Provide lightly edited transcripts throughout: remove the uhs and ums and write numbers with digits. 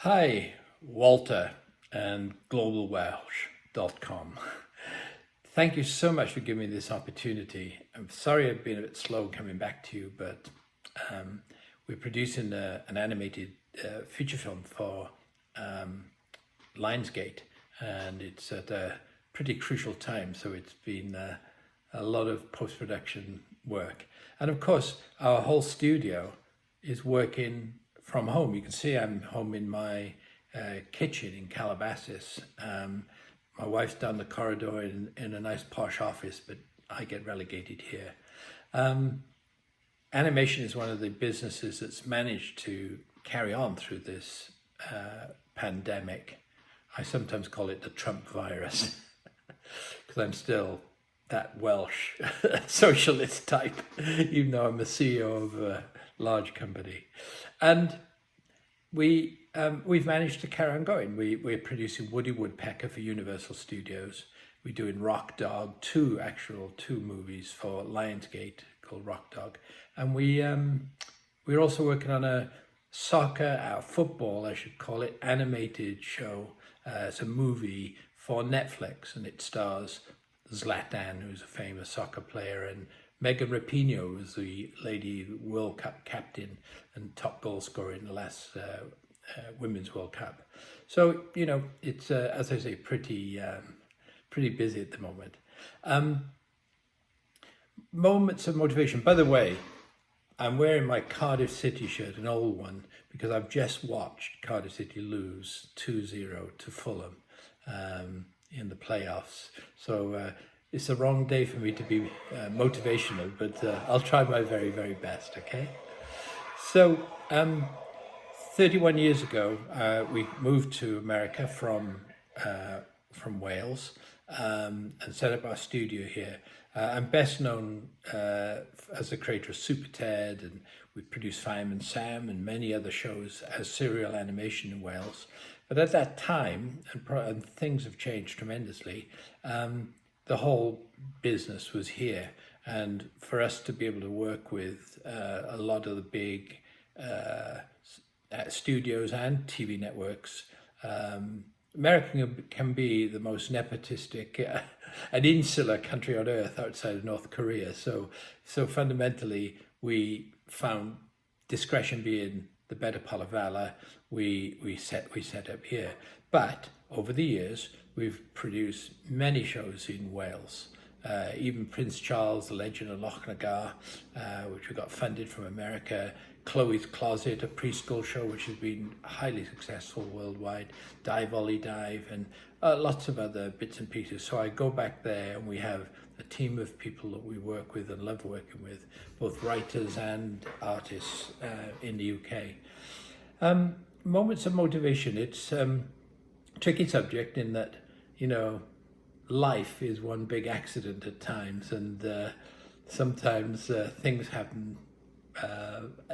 Hi, Walter and GlobalWelsh.com. Thank you so much for giving me this opportunity. I'm sorry I've been a bit slow coming back to you, but we're producing an animated feature film for Lionsgate, and it's at a pretty crucial time, so it's been a lot of post-production work. And of course, our whole studio is working from home. You can see I'm home in my kitchen in Calabasas. My wife's down the corridor in a nice posh office, but I get relegated here. Animation is one of the businesses that's managed to carry on through this pandemic. I sometimes call it the Trump virus because I'm still that Welsh socialist type, even though I'm a CEO of a large company. And we've managed to carry on going. We're producing Woody Woodpecker for Universal Studios. We're doing Rock Dog, two movies for Lionsgate called Rock Dog. And we're also working on a football, I should call it, animated show. It's a movie for Netflix, and it stars Zlatan, who's a famous soccer player, and Megan Rapinoe was the Lady World Cup captain and top goal scorer in the last Women's World Cup. So, you know, it's, as I say, pretty busy at the moment. Moments of motivation. By the way, I'm wearing my Cardiff City shirt, an old one, because I've just watched Cardiff City lose 2-0 to Fulham in the playoffs. So it's the wrong day for me to be motivational, but I'll try my very, very best, okay? So 31 years ago, we moved to America from Wales and set up our studio here. I'm best known as the creator of SuperTed, and we produced Fireman Sam and many other shows as serial animation in Wales. But at that time, and things have changed tremendously, the whole business was here. And for us to be able to work with a lot of the big studios and TV networks, America can be the most nepotistic and insular country on earth outside of North Korea. So fundamentally, we found discretion being the better part of valor. We set up here. But over the years, we've produced many shows in Wales. Even Prince Charles, The Legend of Loch Nagar, which we got funded from America. Chloe's Closet, a preschool show which has been highly successful worldwide. Dive Ollie Dive, and lots of other bits and pieces. So I go back there, and we have a team of people that we work with and love working with, both writers and artists in the UK. Moments of motivation. It's a tricky subject in that, you know, life is one big accident at times, and sometimes things happen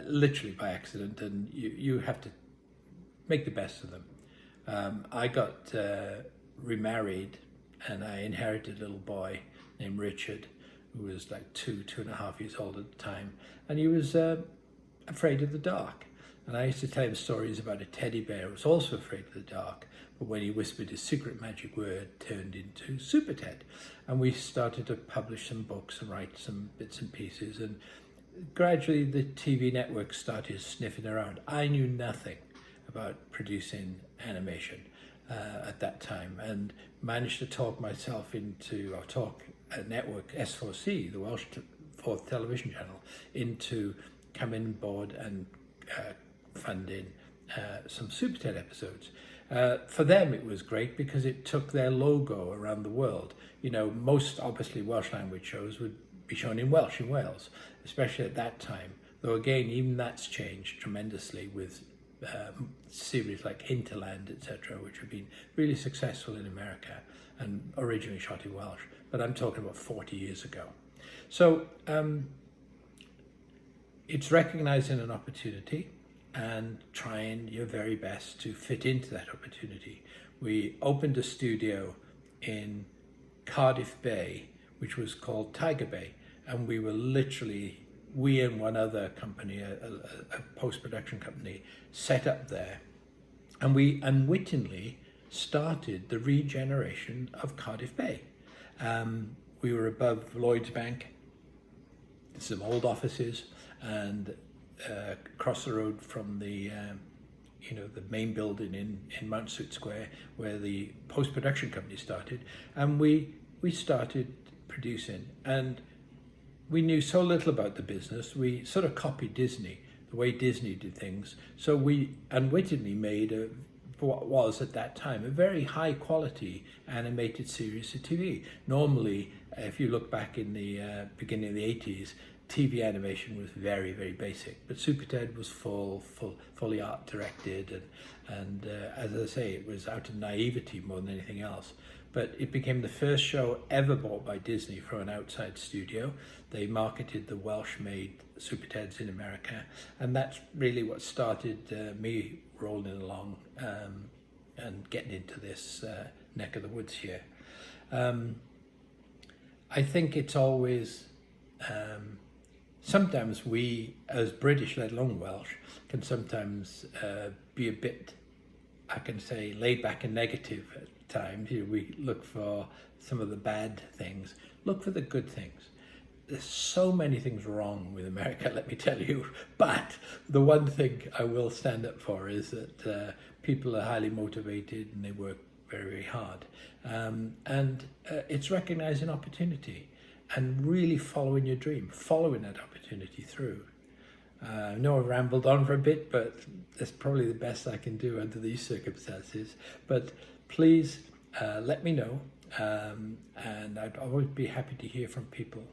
literally by accident, and you have to make the best of them. I got remarried, and I inherited a little boy named Richard, who was like 2.5 years old at the time, and he was afraid of the dark. And I used to tell him stories about a teddy bear who was also afraid of the dark, but when he whispered his secret magic word, turned into SuperTed. And we started to publish some books and write some bits and pieces, and gradually the TV networks started sniffing around. I knew nothing about producing animation at that time, and managed to talk myself into, or talk a network, S4C, the Welsh fourth television channel, into coming on board and funding some SuperTed episodes. For them it was great because it took their logo around the world. You know, most obviously Welsh language shows would be shown in Welsh in Wales, especially at that time. Though again, even that's changed tremendously with series like Hinterland, etc., which have been really successful in America and originally shot in Welsh. But I'm talking about 40 years ago. So it's recognizing an opportunity and trying your very best to fit into that opportunity. We opened a studio in Cardiff Bay, which was called Tiger Bay, and we were literally, we and one other company, a post-production company, set up there And we unwittingly started the regeneration of Cardiff Bay. We were above Lloyd's Bank, some old offices, and across the road from the the main building in Mount Street Square, where the post-production company started, and we started producing. And we knew so little about the business. We sort of copied Disney, the way Disney did things. So we unwittingly made what was at that time a very high quality animated series of TV. Normally, if you look back in the beginning of the 80s, TV animation was very, very basic, but SuperTed was fully art directed, and as I say, it was out of naivety more than anything else. But it became the first show ever bought by Disney from an outside studio. They marketed the Welsh-made SuperTeds in America, and that's really what started me rolling along and getting into this neck of the woods here. I think it's always sometimes we, as British, let alone Welsh, can sometimes be a bit, I can say, laid back and negative at times. We look for some of the bad things, look for the good things. There's so many things wrong with America, let me tell you, but the one thing I will stand up for is that people are highly motivated and they work very, very hard. And it's recognizing opportunity and really following your dream, following that opportunity through. I know I've rambled on for a bit, but that's probably the best I can do under these circumstances. But please let me know, and I'd always be happy to hear from people,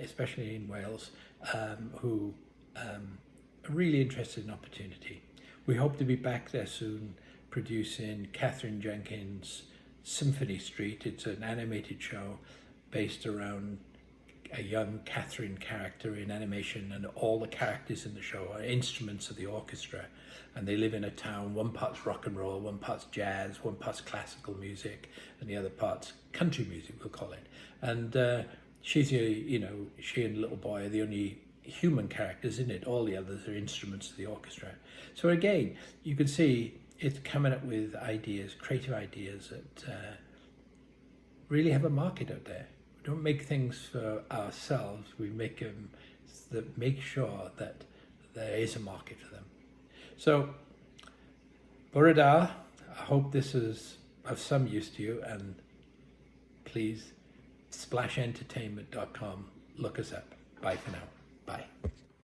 especially in Wales, who are really interested in opportunity. We hope to be back there soon, producing Catherine Jenkins' Symphony Street. It's an animated show based around a young Catherine character in animation, and all the characters in the show are instruments of the orchestra, and they live in a town. One part's rock and roll, one part's jazz, one part's classical music, and the other part's country music, we'll call it. And she's she and little boy are the only human characters in it. All the others are instruments of the orchestra. So again, you can see it's coming up with ideas, creative ideas that really have a market out there. We don't make things for ourselves, we make them that make sure that there is a market for them. So, Bore da, I hope this is of some use to you, and please splashentertainment.com, look us up. Bye for now. Bye.